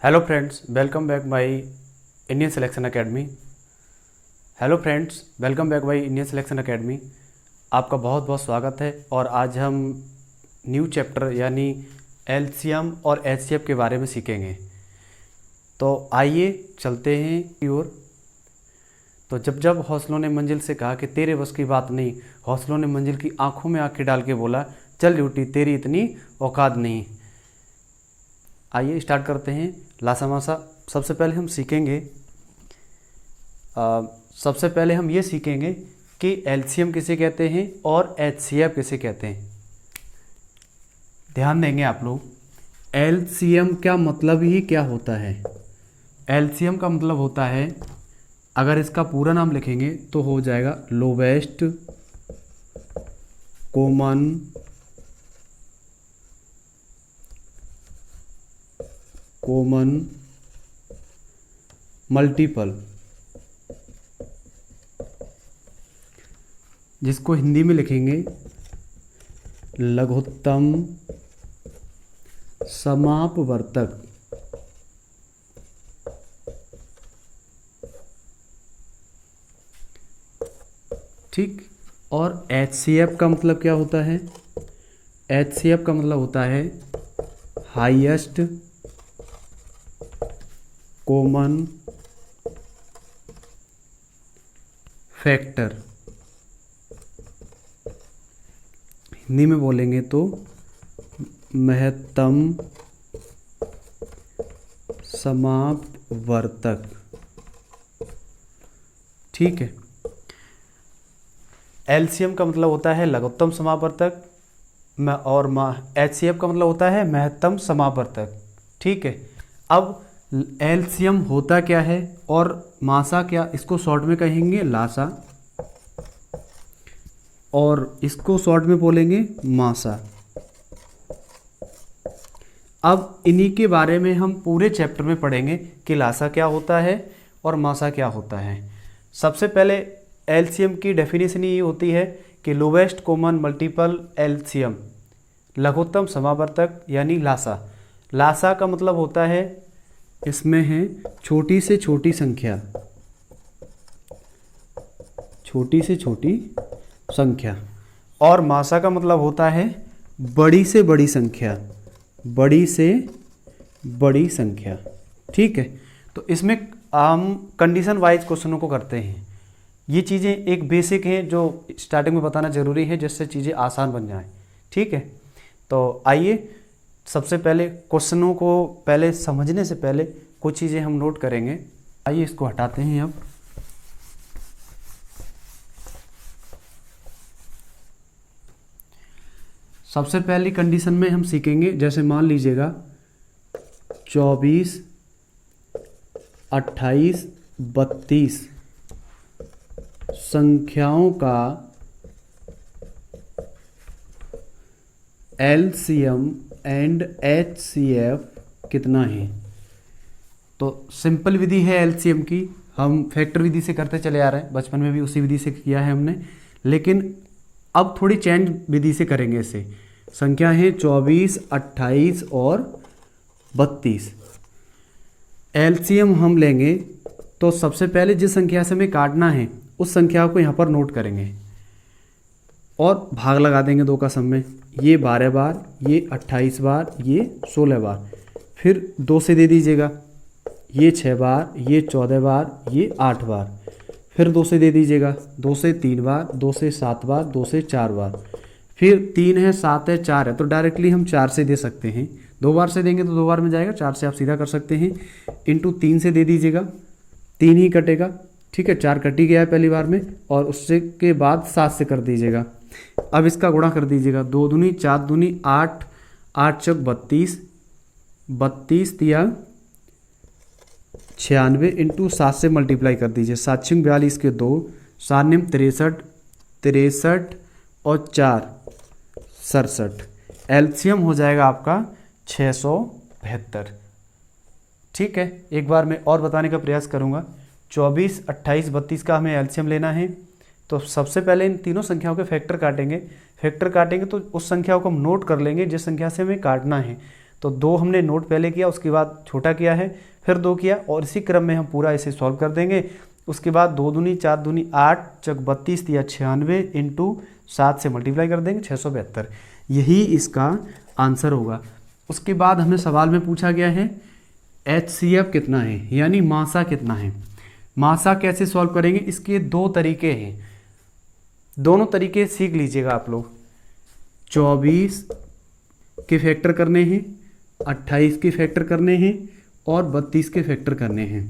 Hello friends, welcome back my Indian selection academy. Hello friends, welcome back my Indian selection academy. आपका बहुत बहुत स्वागत है। और आज हम न्यू चैप्टर यानी एलसीएम और एचसीएफ के बारे में सीखेंगे। तो आइए चलते हैं की ओर। तो जब जब हौसलों ने मंजिल से कहा कि तेरे बस की बात नहीं, हौसलों ने मंजिल की आंखों में आंखें डाल के बोला, चल ड्यूटी तेरी इतनी औकात नहीं। आइए स्टार्ट करते हैं। लासा मासा सबसे पहले हम सीखेंगे सबसे पहले हम ये सीखेंगे कि एलसीएम किसे कहते हैं और एचसीएफ किसे कहते हैं। ध्यान देंगे आप लोग। एलसीएम का मतलब ही क्या होता है? एलसीएम का मतलब होता है, अगर इसका पूरा नाम लिखेंगे तो हो जाएगा लोवेस्ट कॉमन मल्टीपल, जिसको हिंदी में लिखेंगे लघुत्तम समापवर्तक। ठीक। और एचसीएफ का मतलब क्या होता है? एचसीएफ का मतलब होता है हाईएस्ट कॉमन फैक्टर। हिंदी में बोलेंगे तो महत्तम समापवर्तक। ठीक है। एलसीएम का मतलब होता है लघुत्तम समापवर्तक और एचसीएफ का मतलब होता है महत्तम समापवर्तक। ठीक है। अब एलसीएम होता क्या है और मासा क्या, इसको शॉर्ट में कहेंगे लासा और इसको शॉर्ट में बोलेंगे मासा। अब इन्हीं के बारे में हम पूरे चैप्टर में पढ़ेंगे कि लासा क्या होता है और मासा क्या होता है। सबसे पहले एलसीएम की डेफिनेशन ये होती है कि लोवेस्ट कॉमन मल्टीपल एलसीएम, लघुत्तम समावर्तक यानी लासा। लासा का मतलब होता है, इसमें है छोटी से छोटी संख्या, छोटी से छोटी संख्या। और मासा का मतलब होता है बड़ी से बड़ी संख्या, बड़ी से बड़ी संख्या। ठीक है। तो इसमें हम कंडीशन वाइज क्वेश्चनों को करते हैं। ये चीज़ें एक बेसिक हैं जो स्टार्टिंग में बताना ज़रूरी है, जिससे चीज़ें आसान बन जाएं। ठीक है। तो आइए सबसे पहले क्वेश्चनों को पहले समझने से पहले कुछ चीज़ें हम नोट करेंगे। आइए इसको हटाते हैं अब। सबसे पहली कंडीशन में हम सीखेंगे, जैसे मान लीजिएगा 24, 28, 32 संख्याओं का एलसीएम एंड एचसीएफ कितना है। तो सिंपल विधि है एलसीएम की, हम फैक्टर विधि से करते चले आ रहे हैं, बचपन में भी उसी विधि से किया है हमने, लेकिन अब थोड़ी चेंज विधि से करेंगे इसे। संख्या है 24, 28 और 32। एलसीएम हम लेंगे तो सबसे पहले जिस संख्या से हमें काटना है उस संख्या को यहाँ पर नोट करेंगे और भाग लगा देंगे दो का सम में। ये 12 बार, ये 28 बार, ये 16 बार। फिर 2 से दे दीजिएगा, ये 6 बार, ये 14 बार, ये 8 बार। फिर 2 से दे दीजिएगा, 2 से 3 बार, 2 से 7 बार, 2 से 4 बार। फिर 3 है, 7 है, 4 है, तो डायरेक्टली हम 4 से दे सकते हैं। 2 बार से देंगे तो 2 बार में जाएगा, 4 से आप सीधा कर सकते हैं। इंटू 3 से दे दीजिएगा, 3 ही कटेगा। ठीक है, 4 कट ही गया है पहली बार में, और उससे के बाद 7 से कर दीजिएगा। अब इसका गुणा कर दीजिएगा, 2 दूनी 4 दूनी 8, 8 चौक 32, 32 दिया 96 इंटू 7 से मल्टीप्लाई कर दीजिए। 7 छिंग 42 के 2, 7 निम 63, 63 और 4 67। एलसीएम हो जाएगा आपका 672। ठीक है। एक बार मैं और बताने का प्रयास करूंगा। 24, 28, 32 का हमें एलसीएम लेना है, तो सबसे पहले इन तीनों संख्याओं के फैक्टर काटेंगे। फैक्टर काटेंगे तो उस संख्याओं को हम नोट कर लेंगे जिस संख्या से हमें काटना है। तो 2 हमने नोट पहले किया, उसके बाद छोटा किया है, फिर 2 किया, और इसी क्रम में हम पूरा इसे सॉल्व कर देंगे। उसके बाद 2 दूनी 4 दूनी 8 चक 32 या 96 इंटू 7 से मल्टीप्लाई कर देंगे 672, यही इसका आंसर होगा। उसके बाद हमें सवाल में पूछा गया है HCF कितना है, यानी मासा कितना है। मासा कैसे सॉल्व करेंगे, इसके 2 तरीके हैं, दोनों तरीके सीख लीजिएगा आप लोग। 24 के फैक्टर करने हैं, 28 के फैक्टर करने हैं और 32 के फैक्टर करने हैं।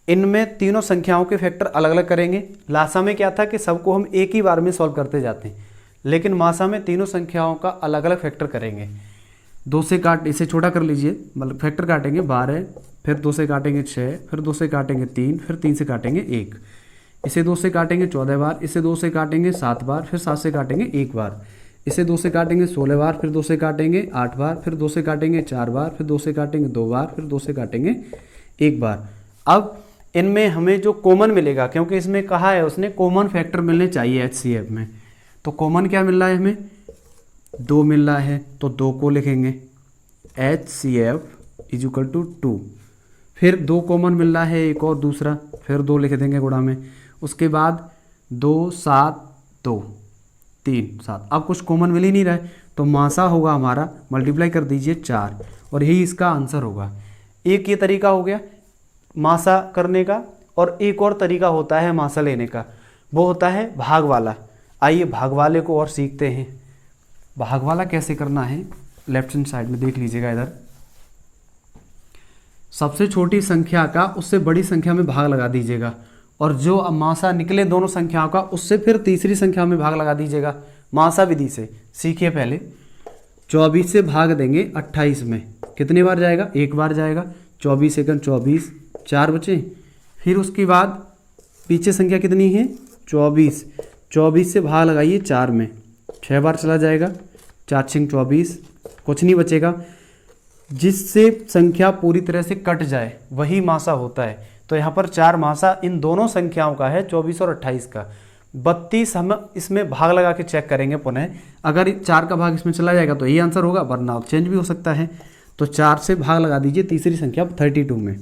इनमें तीनों संख्याओं के फैक्टर अलग अलग करेंगे। लासा में क्या था कि सबको हम एक ही बार में सॉल्व करते जाते हैं, लेकिन मासा में तीनों संख्याओं का अलग अलग फैक्टर करेंगे। 2 से काट, इसे छोटा कर लीजिए, मतलब फैक्टर काटेंगे 12, फिर 2 से काटेंगे 6, फिर 2 से काटेंगे 3, फिर 3 से काटेंगे 1, इसे 2 से काटेंगे 14 बार, इसे 2 से काटेंगे 7 बार, फिर 7 से काटेंगे 1 बार, इसे 2 से काटेंगे 16 बार, फिर 2 से काटेंगे 8 बार, फिर 2 से काटेंगे 4 बार, फिर 2 से काटेंगे 2 बार, फिर 2 से काटेंगे 1 बार। अब इनमें हमें जो कॉमन मिलेगा, क्योंकि इसमें कहा है उसने कॉमन फैक्टर मिलने चाहिए HCF में, तो कॉमन क्या मिल रहा है हमें, 2 मिल रहा है, तो 2 को लिखेंगे HCF इज इक्वल टू 2। फिर 2 कॉमन मिल रहा है एक और दूसरा, फिर 2 लिख देंगे गुणा में। उसके बाद 2 7 2 3 7, अब कुछ कॉमन मिल ही नहीं रहा है, तो मासा होगा हमारा, मल्टीप्लाई कर दीजिए 4, और यही इसका आंसर होगा। एक ये तरीका हो गया मासा करने का, और एक और तरीका होता है मासा लेने का, वो होता है भाग वाला। आइए भाग वाले को और सीखते हैं। भाग वाला कैसे करना है, लेफ्ट हैंड साइड में देख लीजिएगा, इधर सबसे छोटी संख्या का उससे बड़ी संख्या में भाग लगा दीजिएगा, और जो मासा निकले दोनों संख्याओं का उससे फिर तीसरी संख्या में भाग लगा दीजिएगा। मासा विधि से सीखिए पहले। 24 से भाग देंगे 28 में, कितने बार जाएगा, 1 बार जाएगा। 24 एकम 24, 4 बचे। फिर उसके बाद पीछे संख्या कितनी है 24, 24 से भाग लगाइए 4 में, 6 बार चला जाएगा। 4 6 24, कुछ नहीं बचेगा। जिससे संख्या पूरी तरह से कट जाए वही मासा होता है। तो यहाँ पर 4 मासा इन दोनों संख्याओं का है, 24 और 28 का। 32 हम इसमें भाग लगा के चेक करेंगे पुनः, अगर 4 का भाग इसमें चला जाएगा तो यही आंसर होगा, वरना चेंज भी हो सकता है। तो 4 से भाग लगा दीजिए तीसरी संख्या 32 में।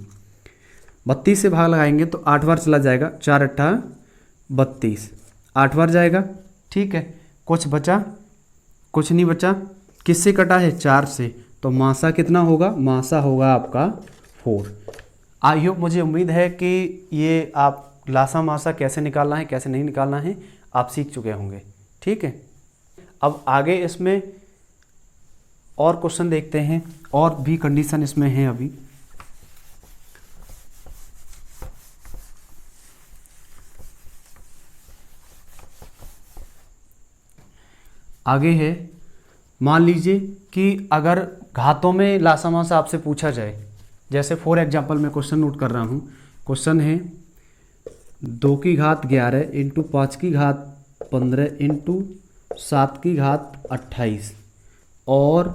32 से भाग लगाएंगे तो 8 बार चला जाएगा, 4 8 32, 8 बार जाएगा। ठीक है, कुछ बचा, कुछ नहीं बचा। किससे कटा है, 4 से। तो मासा कितना होगा, मासा होगा आपका 4। आई होप, मुझे उम्मीद है कि ये आप लासा मासा कैसे निकालना है कैसे नहीं निकालना है आप सीख चुके होंगे। ठीक है, अब आगे इसमें और क्वेश्चन देखते हैं, और भी कंडीशन इसमें है। अभी आगे है, मान लीजिए कि अगर घातों में लासा मासा आपसे पूछा जाए, जैसे फॉर एग्जांपल मैं क्वेश्चन नोट कर रहा हूँ। क्वेश्चन है 2 की घात 11 इंटू 5 की घात 15 इंटू 7 की घात 28 और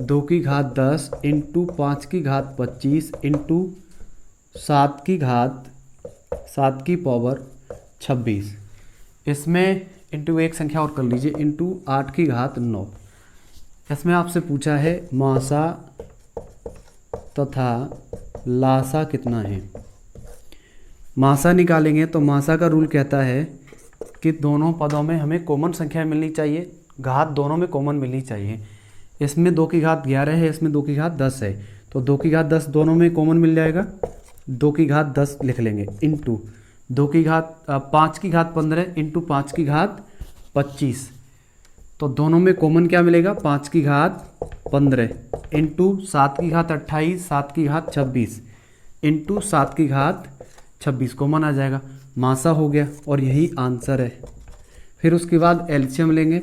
2 की घात 10 इंटू 5 की घात 25 इंटू 7 की पावर 26। इसमें इंटू एक संख्या और कर लीजिए, इंटू 8 की घात 9। इसमें आपसे पूछा है मासा तथा लासा कितना है। मासा निकालेंगे तो मासा का रूल कहता है कि दोनों पदों में हमें कॉमन संख्या मिलनी चाहिए, घात दोनों में कॉमन मिलनी चाहिए। इसमें 2 की घात 11 है, इसमें 2 की घात 10 है, तो 2 की घात 10 दोनों में कॉमन मिल जाएगा, 2 की घात 10 लिख लेंगे, इंटू 2 की घात 5 की घात 15 इंटू 5 की घात 25। तो दोनों में कॉमन क्या मिलेगा, 5 की घात 15 इंटू 7 की घात 28, 7 की घात 26 इंटू 7 की घात 26 कॉमन आ जाएगा, मासा हो गया, और यही आंसर है। फिर उसके बाद एलसीएम लेंगे।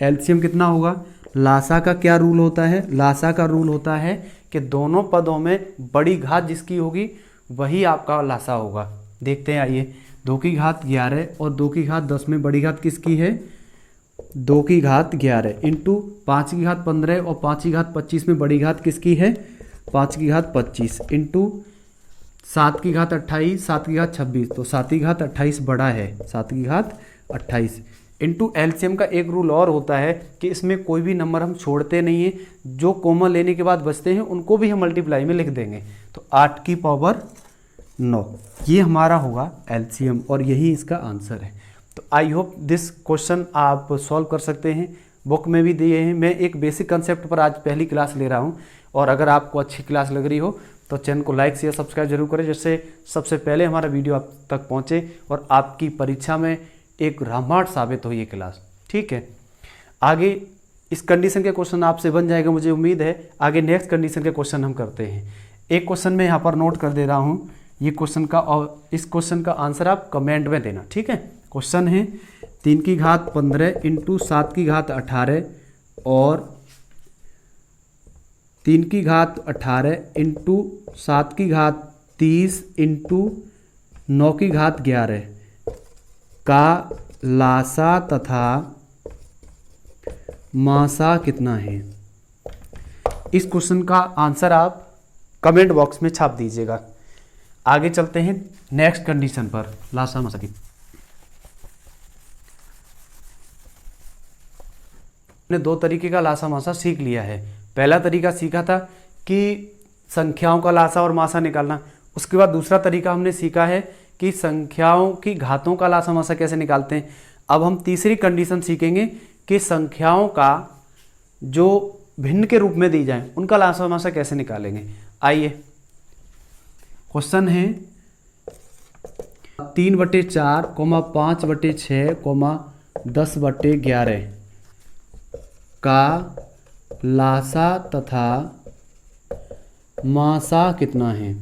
एलसीएम कितना होगा, लासा का क्या रूल होता है, लासा का रूल होता है कि दोनों पदों में बड़ी घात जिसकी होगी वही आपका लासा होगा। देखते हैं, आइए। 2 की घात 11 और 2 की घात 10 में बड़ी घात किसकी है, 2 की घात 11 इंटू 5 की घात 15 और 5 की घात 25 में बड़ी घात किसकी है, 5 की घात 25 इंटू 7 की घात 28, 7 की घात 26, तो 7 की घात 28 बड़ा है, 7 की घात 28 इनटू एलसीएम का एक रूल और होता है कि इसमें कोई भी नंबर हम छोड़ते नहीं हैं, जो कॉमन लेने के बाद बचते हैं उनको भी हम मल्टीप्लाई में लिख देंगे। तो 8 की पावर 9 ये हमारा होगा एलसीएम और यही इसका आंसर है। तो आई होप दिस क्वेश्चन आप सॉल्व कर सकते हैं, बुक में भी दिए हैं। मैं एक बेसिक कंसेप्ट पर आज पहली क्लास ले रहा हूँ और अगर आपको अच्छी क्लास लग रही हो तो चैनल को लाइक शेयर सब्सक्राइब जरूर करें, जिससे सबसे पहले हमारा वीडियो आप तक पहुँचे और आपकी परीक्षा में एक रामबाण साबित हो ये क्लास। ठीक है, आगे इस कंडीशन के क्वेश्चन आपसे बन जाएगा, मुझे उम्मीद है। आगे नेक्स्ट कंडीशन के क्वेश्चन हम करते हैं। एक क्वेश्चन मैं यहाँ पर नोट कर दे रहा हूँ ये क्वेश्चन का, और इस क्वेश्चन का आंसर आप कमेंट में देना। ठीक है, क्वेश्चन है 3 की घात 15 इंटू 7 की घात 18 और 3 की घात 18 इंटू 7 की घात 30 इंटू 9 की घात 11 का लासा तथा मासा कितना है। इस क्वेश्चन का आंसर आप कमेंट बॉक्स में छाप दीजिएगा। आगे चलते हैं नेक्स्ट कंडीशन पर, लासा मासा की। ने 2 तरीके का लासा मासा सीख लिया है। पहला तरीका सीखा था कि संख्याओं का लासा और मासा निकालना। उसके बाद दूसरा तरीका हमने सीखा है कि संख्याओं की घातों का लासा मासा कैसे निकालते हैं। अब हम तीसरी कंडीशन सीखेंगे कि संख्याओं का जो भिन्न के रूप में दी जाए उनका लासा मासा कैसे निकालेंगे। आइए, क्वेश्चन है 3/4, 5/6, 10/11 का लासा तथा मासा कितना है।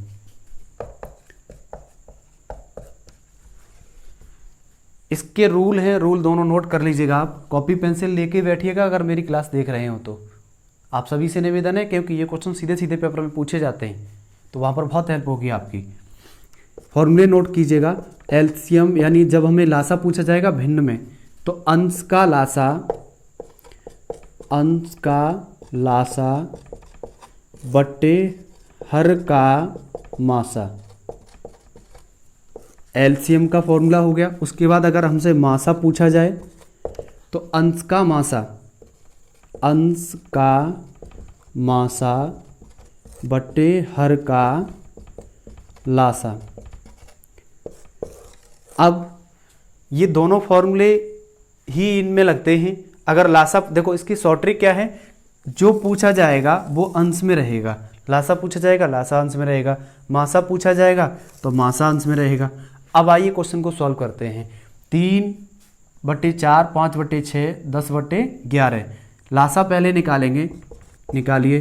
इसके रूल हैं, रूल दोनों नोट कर लीजिएगा। आप कॉपी पेंसिल लेके बैठिएगा अगर मेरी क्लास देख रहे हो तो। आप सभी से निवेदन है, क्योंकि ये क्वेश्चन सीधे सीधे पेपर में पूछे जाते हैं तो वहाँ पर बहुत हेल्प होगी आपकी। फॉर्मूले नोट कीजिएगा। एलसीएम यानी जब हमें लासा पूछा जाएगा भिन्न में, तो अंश का लासा बट्टे हर का मासा, एलसीएम का फॉर्मूला हो गया। उसके बाद अगर हमसे मासा पूछा जाए तो अंश का मासा बट्टे हर का लासा। अब ये दोनों फॉर्मूले ही इनमें लगते हैं। अगर लासा, देखो इसकी शॉर्ट ट्रिक क्या है, जो पूछा जाएगा वो अंश में रहेगा। लासा पूछा जाएगा, लासा अंश में रहेगा। मासा पूछा जाएगा तो मासा अंश में रहेगा। अब आइए क्वेश्चन को सॉल्व करते हैं। 3/4, 5/6, 10/11। लासा पहले निकालेंगे, निकालिए।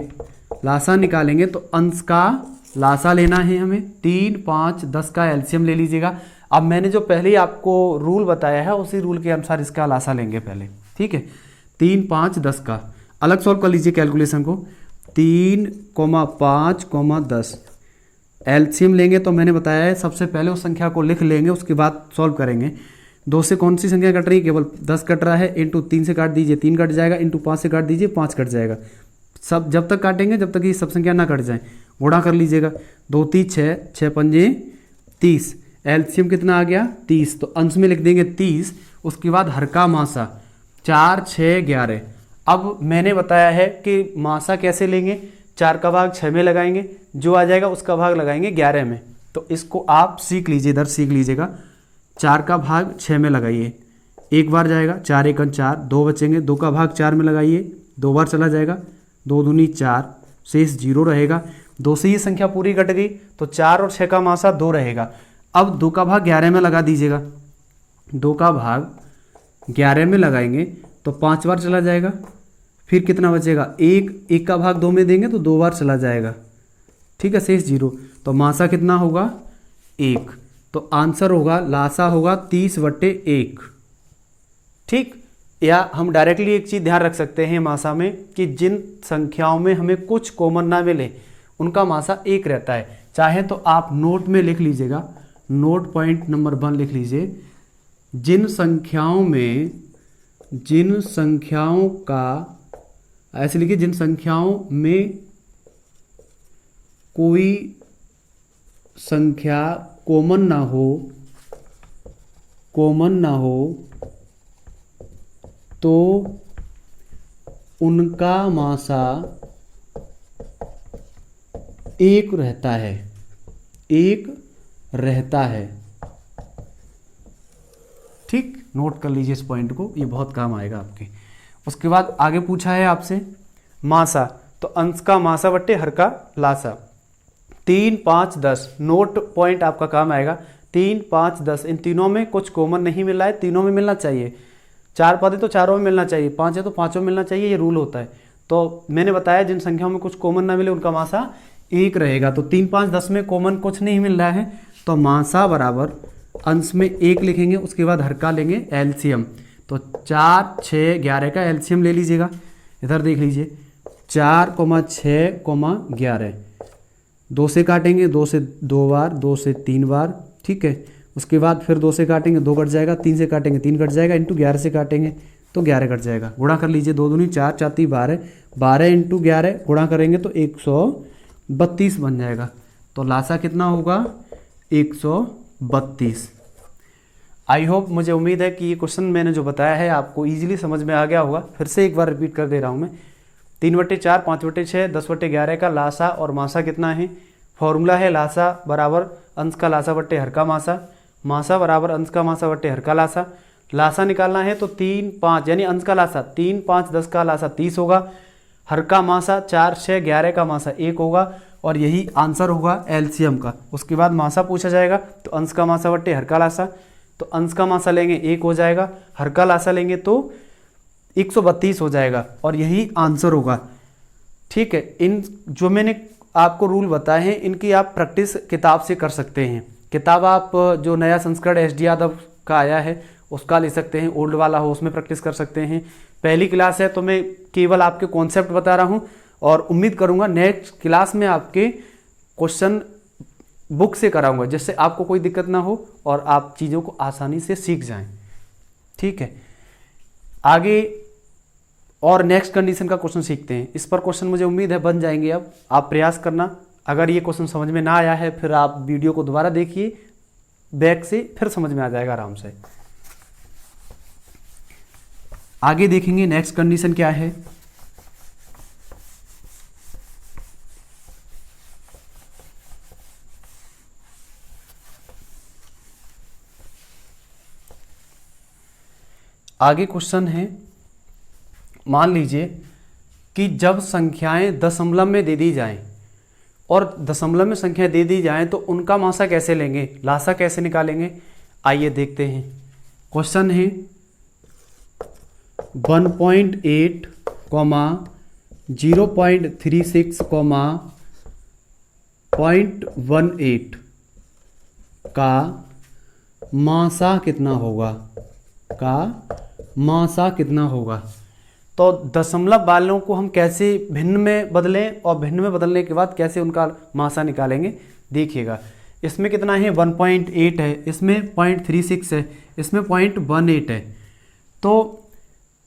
लासा निकालेंगे तो अंश का लासा लेना है हमें। 3, 5, 10 का एलसीएम ले लीजिएगा। अब मैंने जो पहले ही आपको रूल बताया है उसी रूल के अनुसार इसका लासा लेंगे पहले। ठीक है, 3, 5, 10 का अलग सॉल्व कर लीजिए कैलकुलेशन को। 3, 5, 10 एलसीएम लेंगे तो मैंने बताया है सबसे पहले उस संख्या को लिख लेंगे, उसके बाद सॉल्व करेंगे। 2 से कौन सी संख्या कट रही है, केवल 10 कट रहा है। इंटू 3 से काट दीजिए, 3 कट जाएगा। इंटू 5 से काट दीजिए, 5 कट जाएगा। सब जब तक काटेंगे जब तक ये सब संख्या ना कट जाए। गुणा कर लीजिएगा, 2 3 6, 6 पंजे 30। एलसीएम कितना आ गया, 30। तो अंश में लिख देंगे 30। उसके बाद हर का मासा 4, 6, 11। अब मैंने बताया है कि मासा कैसे लेंगे, 4 का भाग 6 में लगाएंगे, जो आ जाएगा उसका भाग लगाएंगे 11 में। तो इसको आप सीख लीजिए, इधर सीख लीजिएगा। 4 का भाग 6 में लगाइए, एक बार जाएगा, 4 × 1 = 4, 2 बचेंगे। 2 का भाग 4 में लगाइए, 2 बार चला जाएगा, 2 दूनी 4, शेष 0 रहेगा। 2 से ये संख्या पूरी कट गई तो 4 और 6 का मासा 2 रहेगा। अब 2 का भाग 11 में लगा दीजिएगा। 2 का भाग 11 में लगाएंगे तो 5 बार चला जाएगा। फिर कितना बचेगा, 1 का भाग 2 में देंगे तो 2 बार चला जाएगा। ठीक है, शेष 0। तो मासा कितना होगा, 1। तो आंसर होगा, लासा होगा 30/1। ठीक, या हम डायरेक्टली एक चीज़ ध्यान रख सकते हैं मासा में कि जिन संख्याओं में हमें कुछ कॉमन ना मिले उनका मासा 1 रहता है। चाहे तो आप नोट में लिख लीजिएगा, नोट पॉइंट नंबर 1 लिख लीजिए। जिन संख्याओं का, ऐसे लिखिए, जिन संख्याओं में कोई संख्या कॉमन ना हो तो उनका मासा 1 रहता है, 1 रहता है। ठीक, नोट कर लीजिए इस पॉइंट को, ये बहुत काम आएगा आपके। उसके बाद आगे पूछा है आपसे मासा, तो अंश का मासा बट्टे हर का लासा। 3, 5, 10 नोट पॉइंट आपका काम आएगा। 3, 5, 10 इन तीनों में कुछ कॉमन नहीं मिल रहा है, तीनों में मिलना चाहिए। 4 पद है तो चारों में मिलना चाहिए, 5 है तो पांचों में मिलना चाहिए, ये रूल होता है। तो मैंने बताया जिन संख्याओं में कुछ कॉमन ना मिले उनका मासा 1 रहेगा। तो 3, 5, 10 में कॉमन कुछ नहीं मिल रहा है, तो मासा बराबर अंश में 1 लिखेंगे, उसके बाद हर का लेंगे एलसीएम। तो 4, 6, 11 का एलसीएम ले लीजिएगा। इधर देख लीजिए 4, 6, 11 2 से काटेंगे, 2 से 2 बार, 2 से 3 बार, ठीक है। उसके बाद फिर 2 से काटेंगे 2 कट जाएगा, 3 से काटेंगे 3 कट जाएगा, इंटू 11 से काटेंगे तो 11 कट जाएगा। गुणा कर लीजिए, 2 दूनी 4, 4 3 12, 12 इंटू 11 गुणा करेंगे तो 132 बन जाएगा। तो लासा कितना होगा 132। आई होप, मुझे उम्मीद है कि ये क्वेश्चन मैंने जो बताया है आपको ईजिली समझ में आ गया होगा। फिर से एक बार रिपीट कर दे रहा हूँ मैं। 3/4, 5/6, 10/11 का लासा और मासा कितना है। फॉर्मूला है लासा बराबर अंश का लासा बट्टे हर का मासा, मासा बराबर अंश का मासा बट्टे हर का लासा। लासा निकालना है तो 3, 5 यानी अंश का लासा 3, 5, 10 का लासा 30 होगा, हर का मासा 4, 6, 11 का मासा 1 होगा, और यही आंसर होगा एलसीएम का। उसके बाद मासा पूछा जाएगा तो अंश का मासा बट्टे हर का लासा, तो अंश का मासा लेंगे 1 हो जाएगा, हर का लासा लेंगे तो 132 हो जाएगा, और यही आंसर होगा। ठीक है, इन जो मैंने आपको रूल बताए हैं इनकी आप प्रैक्टिस किताब से कर सकते हैं। किताब आप जो नया संस्करण एस.डी. यादव का आया है उसका ले सकते हैं, ओल्ड वाला हो उसमें प्रैक्टिस कर सकते हैं। पहली क्लास है तो मैं केवल आपके कॉन्सेप्ट बता रहा हूं, और उम्मीद करूंगा नेक्स्ट क्लास में आपके क्वेश्चन बुक से कराऊंगा, जिससे आपको कोई दिक्कत ना हो और आप चीज़ों को आसानी से सीख जाएं। ठीक है, आगे और नेक्स्ट कंडीशन का क्वेश्चन सीखते हैं। इस पर क्वेश्चन मुझे उम्मीद है बन जाएंगे। अब आप प्रयास करना, अगर ये क्वेश्चन समझ में ना आया है फिर आप वीडियो को दोबारा देखिए बैक से, फिर समझ में आ जाएगा आराम से। आगे देखेंगे नेक्स्ट कंडीशन क्या है। आगे क्वेश्चन है, मान लीजिए कि जब संख्याएं दशमलव में दे दी जाएं और दशमलव में संख्याएं दे दी जाएं तो उनका मासा कैसे लेंगे, लासा कैसे निकालेंगे, आइए देखते हैं। क्वेश्चन है 1.8, 0.36, 0.18 का मासा कितना होगा, तो दशमलव वालों को हम कैसे भिन्न में बदलें और भिन्न में बदलने के बाद कैसे उनका मासा निकालेंगे देखिएगा। इसमें कितना है 1.8 है, इसमें 0.36 है, इसमें 0.18 है। तो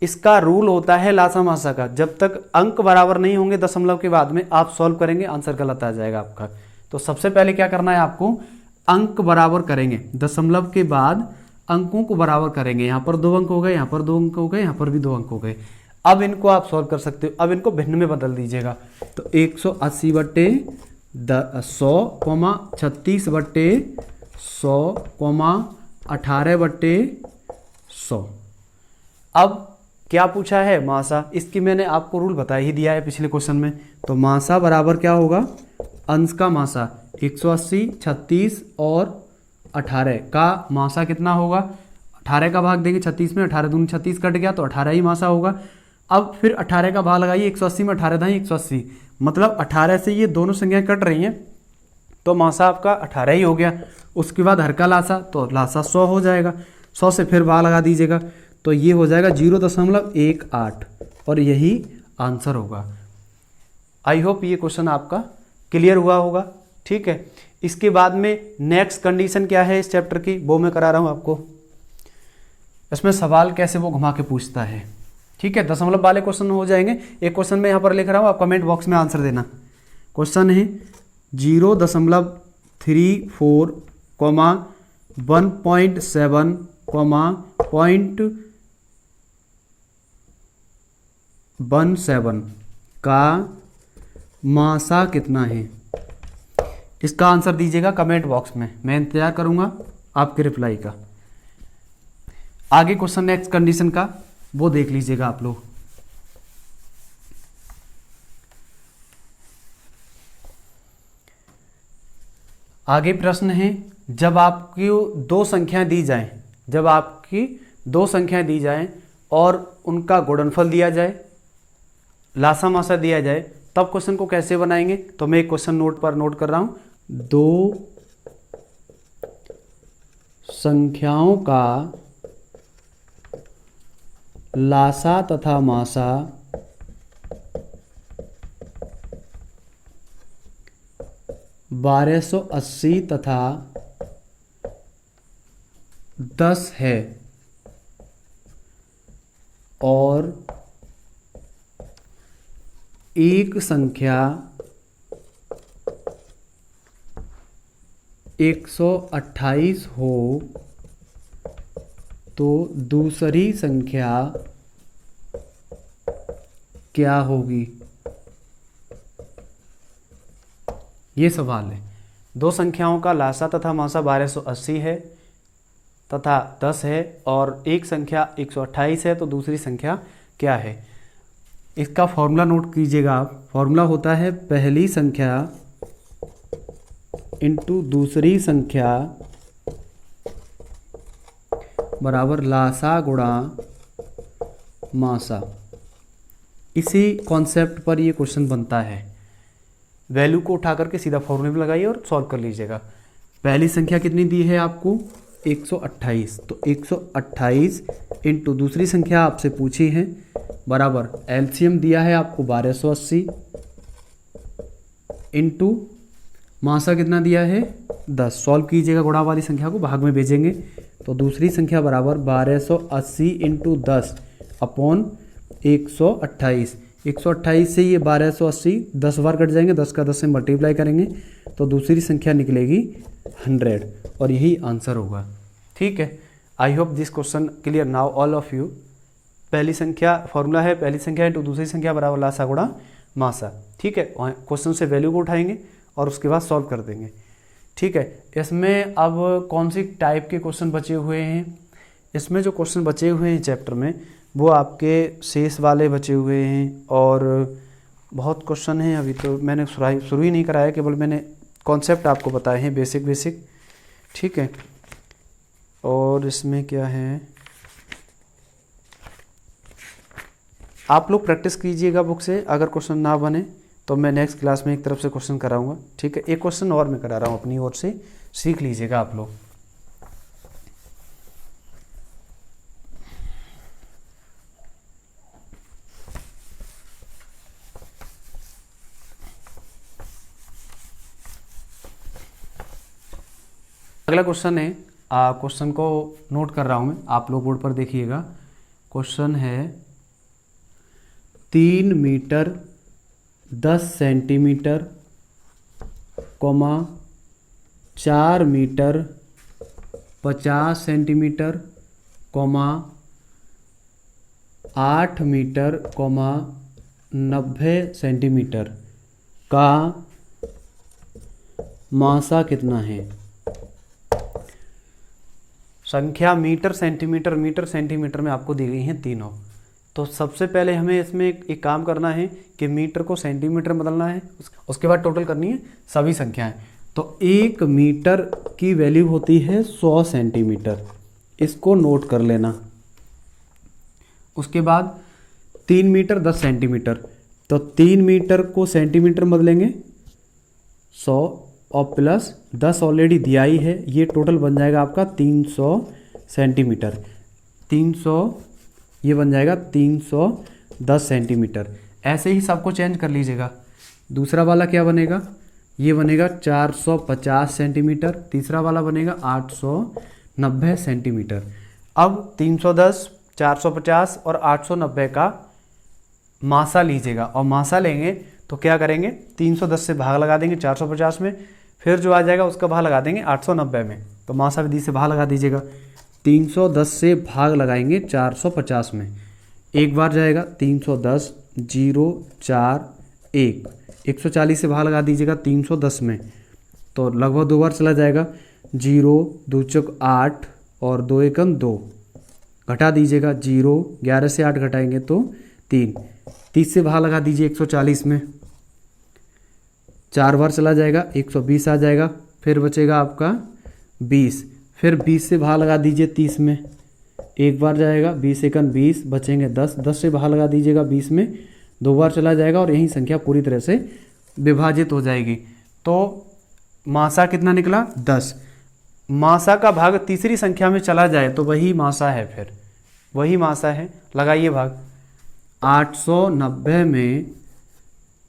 इसका रूल होता है लासा मासा का, जब तक अंक बराबर नहीं होंगे दशमलव के बाद में आप सॉल्व करेंगे आंसर गलत आ जाएगा आपका। तो सबसे पहले क्या करना है आपको, अंक बराबर करेंगे, दशमलव के बाद अंकों को बराबर करेंगे। यहाँ पर 2 अंक हो गए, यहाँ पर 2 अंक हो गए, यहाँ पर भी 2 अंक हो गए। अब इनको आप सॉल्व कर सकते हो। अब इनको भिन्न में बदल दीजिएगा, तो 180/100, 36/100, 18/100। अब क्या पूछा है मासा, इसकी मैंने आपको रूल बता ही दिया है पिछले क्वेश्चन में। तो मासा बराबर क्या होगा, अंश का मासा 180, 36 और 18 का मासा कितना होगा, 18 का भाग देंगे 36 में, 18 दूनी 36 कट गया तो 18 ही मासा होगा। अब फिर 18 का भाग लगाइए 180 में, 18 दाई 180, मतलब 18 से ये दोनों संख्याएं कट रही हैं तो मासा आपका 18 ही हो गया। उसके बाद हर का लासा, तो लासा 100 हो जाएगा, 100 से फिर भाग लगा दीजिएगा तो ये हो जाएगा 0.18, और यही आंसर होगा। आई होप ये क्वेश्चन आपका क्लियर हुआ होगा। ठीक है, इसके बाद में नेक्स्ट कंडीशन क्या है इस चैप्टर की वो मैं करा रहा हूं आपको। इसमें सवाल कैसे वो घुमा के पूछता है। ठीक है, दशमलव वाले क्वेश्चन हो जाएंगे। एक क्वेश्चन में यहां पर लिख रहा हूं, आप कमेंट बॉक्स में आंसर देना। क्वेश्चन है 0.34, 1.7, 17 का मासा कितना है? इसका आंसर दीजिएगा कमेंट बॉक्स में, मैं इंतजार करूंगा आपके रिप्लाई का। आगे क्वेश्चन नेक्स्ट कंडीशन का वो देख लीजिएगा आप लोग। आगे प्रश्न है, जब आपकी दो संख्याएं दी जाएं और उनका गुणनफल दिया जाए, लासा मासा दिया जाए, तब क्वेश्चन को कैसे बनाएंगे? तो मैं एक क्वेश्चन नोट कर रहा हूं। दो संख्याओं का लासा तथा मासा 1280 तथा 10 है और एक संख्या 128 हो तो दूसरी संख्या क्या होगी? ये सवाल है। दो संख्याओं का लासा तथा मासा 1280 है तथा 10 है और एक संख्या 128 है तो दूसरी संख्या क्या है? इसका फॉर्मूला नोट कीजिएगा आप। फॉर्मूला होता है पहली संख्या इंटू दूसरी संख्या बराबर लासा गुणा मासा। इसी कॉन्सेप्ट पर ये क्वेश्चन बनता है। वैल्यू को उठा करके सीधा फॉर्मूले में लगाइए और सॉल्व कर लीजिएगा। पहली संख्या कितनी दी है आपको? 128। तो 128 इंटू दूसरी संख्या आपसे पूछी है बराबर एलसीएम दिया है आपको 1280 इंटू मासा कितना दिया है 10। सॉल्व कीजिएगा, गुणा वाली संख्या को भाग में भेजेंगे तो दूसरी संख्या बराबर 1280 इंटू 10 अपॉन 128। 128 से ये 1280 10 बार कट जाएंगे, 10 का 10 से मल्टीप्लाई करेंगे तो दूसरी संख्या निकलेगी 100 और यही आंसर होगा। ठीक है, I hope this question clear now all of you. पहली संख्या फॉर्मूला है पहली संख्या इंटू दूसरी संख्या बराबर लासा गुणा मासा। ठीक है, क्वेश्चन से वैल्यू को उठाएंगे और उसके बाद सॉल्व कर देंगे। ठीक है, इसमें अब कौन सी टाइप के क्वेश्चन बचे हुए हैं? इसमें जो क्वेश्चन बचे हुए हैं चैप्टर में वो आपके शेष वाले बचे हुए हैं और बहुत क्वेश्चन हैं। अभी तो मैंने शुरू ही नहीं कराया, केवल मैंने कॉन्सेप्ट आपको बताए हैं बेसिक। ठीक है, और इसमें क्या है, आप लोग प्रैक्टिस कीजिएगा बुक से। अगर क्वेश्चन ना बने तो मैं नेक्स्ट क्लास में एक तरफ से क्वेश्चन कराऊंगा। ठीक है, एक क्वेश्चन और मैं करा रहा हूँ अपनी ओर से, सीख लीजिएगा आप लोग। अगला क्वेश्चन है, क्वेश्चन को नोट कर रहा हूं मैं, आप लोग बोर्ड पर देखिएगा। क्वेश्चन है 3 metre 10 centimetre, 4 metre 50 centimetre, 8 metre 90 centimetre का मासा कितना है? संख्या मीटर सेंटीमीटर में आपको दी गई हैं तीनों। तो सबसे पहले हमें इसमें एक काम करना है कि मीटर को सेंटीमीटर में बदलना है, उसके बाद टोटल करनी है सभी संख्याएं। तो 1 मीटर की वैल्यू होती है 100 सेंटीमीटर, इसको नोट कर लेना। उसके बाद 3 मीटर 10 सेंटीमीटर, तो 3 मीटर को सेंटीमीटर में बदलेंगे 100 और प्लस 10 ऑलरेडी दिया ही है, ये टोटल बन जाएगा आपका 300 सेंटीमीटर। 300 ये बन जाएगा 310 सेंटीमीटर। ऐसे ही सबको चेंज कर लीजिएगा। दूसरा वाला क्या बनेगा? ये बनेगा 450 सेंटीमीटर। तीसरा वाला बनेगा 890 सेंटीमीटर। अब 310, 450 और 890 का मासा लीजिएगा और मासा लेंगे तो क्या करेंगे, 310 से भाग लगा देंगे 450 में, फिर जो आ जाएगा उसका भाग लगा देंगे 890 में। तो मासा विधि से भाग लगा दीजिएगा। 310 से भाग लगाएंगे 450 में, एक बार जाएगा 310, 0 4 1, 140 से भाग लगा दीजिएगा 310 में, तो लगभग 2 बार चला जाएगा। 0 2 चौक 8 और 2 एकम 2, घटा दीजिएगा 0, 11 से 8 घटाएंगे तो 3, 30 से भाग लगा दीजिए 140 में, 4 बार चला जाएगा 120 आ जाएगा। फिर बचेगा आपका 20, फिर 20 से भाग लगा दीजिए 30 में, एक बार जाएगा 20 एकम 20, बचेंगे 10, 10 से भाग लगा दीजिएगा 20 में, 2 बार चला जाएगा और यही संख्या पूरी तरह से विभाजित हो जाएगी। तो मासा कितना निकला 10। मासा का भाग तीसरी संख्या में चला जाए तो वही मासा है, फिर वही मासा है। लगाइए भाग, 890 में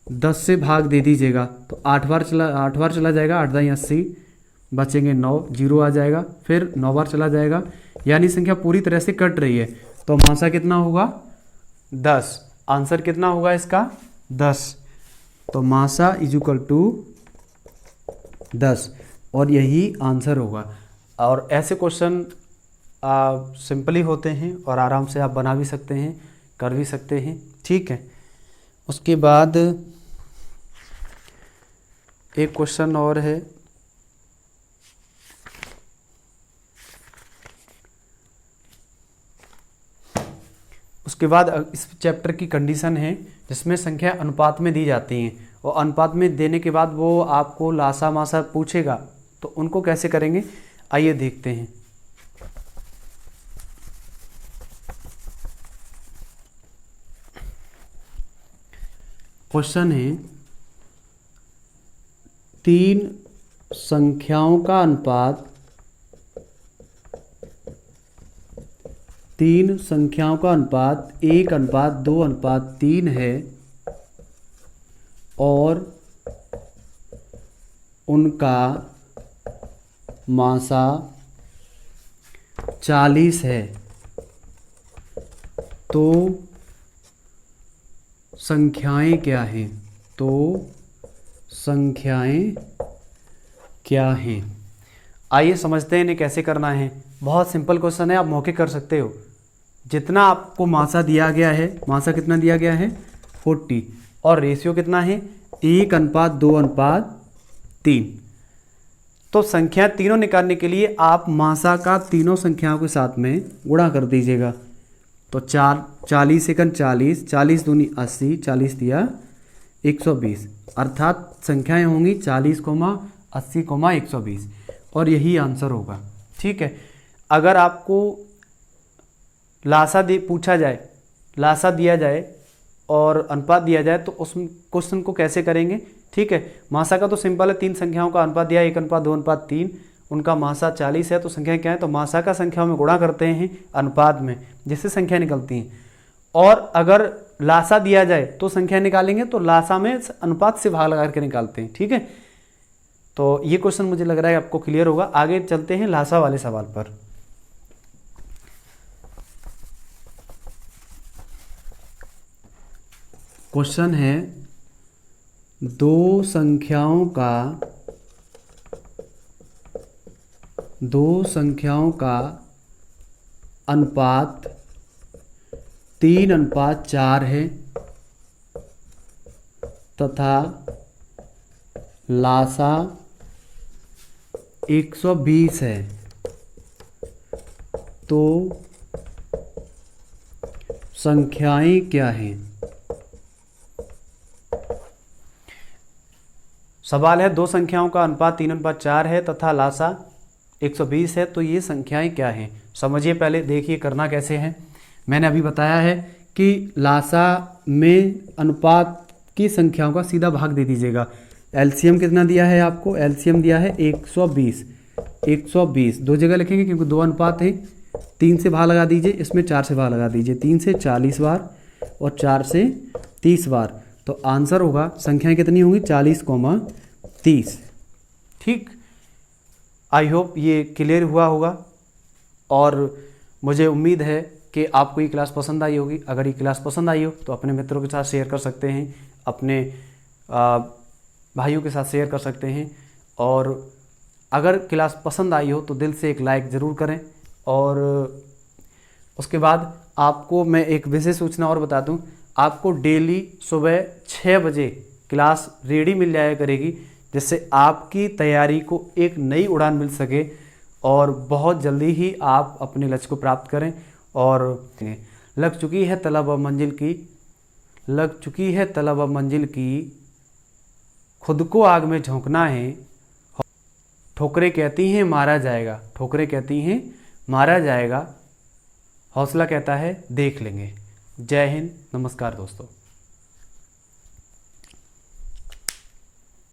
10 से भाग दे दीजिएगा तो 8 बार चला जाएगा, 8 दाई 80, बचेंगे 9, 0 आ जाएगा, फिर 9 बार चला जाएगा, यानी संख्या पूरी तरह से कट रही है। तो मासा कितना होगा 10। आंसर कितना होगा इसका 10। तो मासा इज इक्वल टू 10 और यही आंसर होगा। और ऐसे क्वेश्चन सिंपली होते हैं और आराम से आप बना भी सकते हैं, कर भी सकते हैं, ठीक है। उसके बाद एक क्वेश्चन और है, उसके बाद इस चैप्टर की कंडीशन है जिसमें संख्या अनुपात में दी जाती हैं और अनुपात में देने के बाद वो आपको लासा मासा पूछेगा, तो उनको कैसे करेंगे आइए देखते हैं। क्वेश्चन है 3 संख्याओं का अनुपात 1:2:3 है और उनका मासा 40 है, तो संख्याएं क्या हैं? आइए समझते हैं इन्हें कैसे करना है। बहुत सिंपल क्वेश्चन है, आप मौके कर सकते हो। जितना आपको मासा दिया गया है, मासा कितना दिया गया है 40 और रेशियो कितना है 1:2:3। तो संख्या तीनों निकालने के लिए आप मासा का तीनों संख्याओं के साथ में गुणा कर दीजिएगा। तो 40 एकम 40, 40 दूनी 80, 40 दिया 120, अर्थात संख्याएं होंगी 40, 80, 120 और यही आंसर होगा, ठीक है। अगर आपको लासा पूछा जाए, लासा दिया जाए और अनुपात दिया जाए तो उस क्वेश्चन को कैसे करेंगे, ठीक है। मासा का तो सिंपल है, 3 संख्याओं का अनुपात दिया 1:2:3, उनका मासा 40 है, तो संख्या क्या है, तो मासा का संख्याओं में गुणा करते हैं अनुपात में, जिससे संख्या निकलती हैं। और अगर लासा दिया जाए तो संख्या निकालेंगे तो लासा में अनुपात से भाग लगा करके निकालते हैं, ठीक है। तो ये क्वेश्चन मुझे लग रहा है आपको क्लियर होगा। आगे चलते हैं लासा वाले सवाल पर। क्वेश्चन है 2 संख्याओं का अनुपात 3:4 है तथा लासा 120 है, तो संख्याएं क्या हैं? सवाल है 2 संख्याओं का अनुपात 3:4 है तथा लासा 120 है, तो ये संख्याएं क्या हैं? समझिए, पहले देखिए करना कैसे है। मैंने अभी बताया है कि लासा में अनुपात की संख्याओं का सीधा भाग दे दीजिएगा। एलसीएम कितना दिया है आपको? एलसीएम दिया है 120, 120 दो जगह लिखेंगे क्योंकि 2 अनुपात है। 3 से भाग लगा दीजिए, इसमें 4 से भाग लगा दीजिए। 3 से 40 बार और 4 से 30 बार, तो आंसर होगा संख्याएं कितनी होंगी 40,30, ठीक। आई होप ये क्लियर हुआ होगा और मुझे उम्मीद है कि आपको ये क्लास पसंद आई होगी। अगर ये क्लास पसंद आई हो तो अपने मित्रों के साथ शेयर कर सकते हैं, अपने भाइयों के साथ शेयर कर सकते हैं। और अगर क्लास पसंद आई हो तो दिल से एक लाइक ज़रूर करें और उसके बाद आपको मैं एक विशेष सूचना और बता दूं, आपको डेली सुबह 6 बजे क्लास रेडी मिल जाया करेगी, जिससे आपकी तैयारी को एक नई उड़ान मिल सके और बहुत जल्दी ही आप अपने लक्ष्य को प्राप्त करें। और लग चुकी है तलब अब मंजिल की, लग चुकी है तलब अब मंजिल की, खुद को आग में झोंकना है। ठोकरें कहती हैं मारा जाएगा, ठोकरें कहती हैं मारा जाएगा, हौसला कहता है देख लेंगे। जय हिंद, नमस्कार दोस्तों।